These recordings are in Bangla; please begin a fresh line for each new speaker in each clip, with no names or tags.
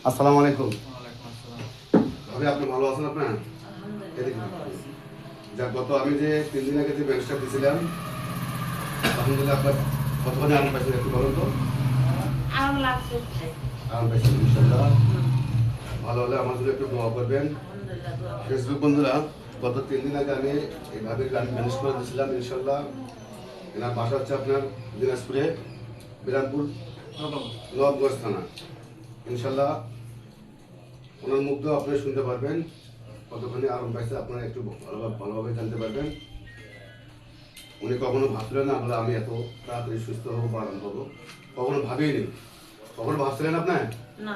আসসালামু আলাইকুম। ভাবি আপনি ভালো আছেন? আপনার যা গত আমি যে 3 দিন আগে যে ব্যান্ডটা দিয়েছিলাম, আলহামদুলিল্লাহ আপনার কতখানি আরাম পাইছেন একটু বলুন তো।
আরাম লাগছে।
আরাম পাইছেন ইনশাল্লাহ। ভালো হলে আমার জন্য একটু দোয়া করবেন। ফেসবুক বন্ধুরা, গত 3 দিন আগে আমি এইভাবে গান ম্যানেজ করে দিয়েছিলাম ইনশাল্লাহ। এনার বাসা হচ্ছে আপনার দিনাজপুরে বিরামপুর নবগঞ্জ থানা। ইনশাল্লাহ ওনার মুগ্ধ আপনি শুনতে পারবেন, কতখানি আরাম পাইছে আপনারা একটু ভালোভাবে জানতে পারবেন। উনি কখনো ভাবছিলেন না বলে আমি এত তাড়াতাড়ি সুস্থ হবো বা আরাম পাবো, কখনো ভাবিনি। কখনো ভাবছিলেন আপনার?
না।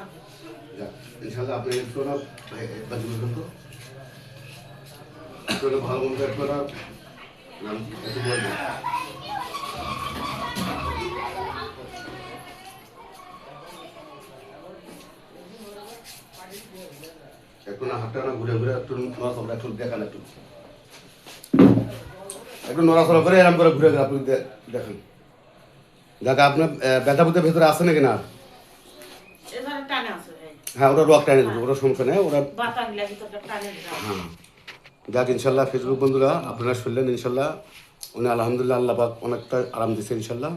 ইনশাল্লাহ আপনি একটু না একবার বলবেন তো, একটু ভালো মন্দ একটু নাম একটু বলবেন। একটু না হাতটা না ঘুরে ঘুরে একটু নড়াচড়া একটু দেখান, একটু নড়াচড়া করে এরকম করে ঘুরে ঘুরে আপনি দেখেন। যাকে আপনার ব্যথা বুথের ভেতরে আছে নাকি না?
এবারে টানে আছে।
হ্যাঁ, ওটা রক টানে দেবো, ওটা সমস্যা নেই। ওরা
বাতান লাগি তো টানে দাও।
হ্যাঁ, যাক ইনশাল্লাহ ফেসবুক বন্ধুরা আপনারা শুনলেন ইনশাল্লাহ উনি আলহামদুলিল্লাহ আল্লাহ পাক অনেকটা আরাম দিচ্ছে ইনশাল্লাহ।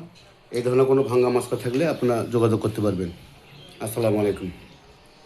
এই ধরনের কোনো ভাঙ্গা মাস্কা থাকলে আপনারা যোগাযোগ করতে পারবেন। আসসালামু আলাইকুম।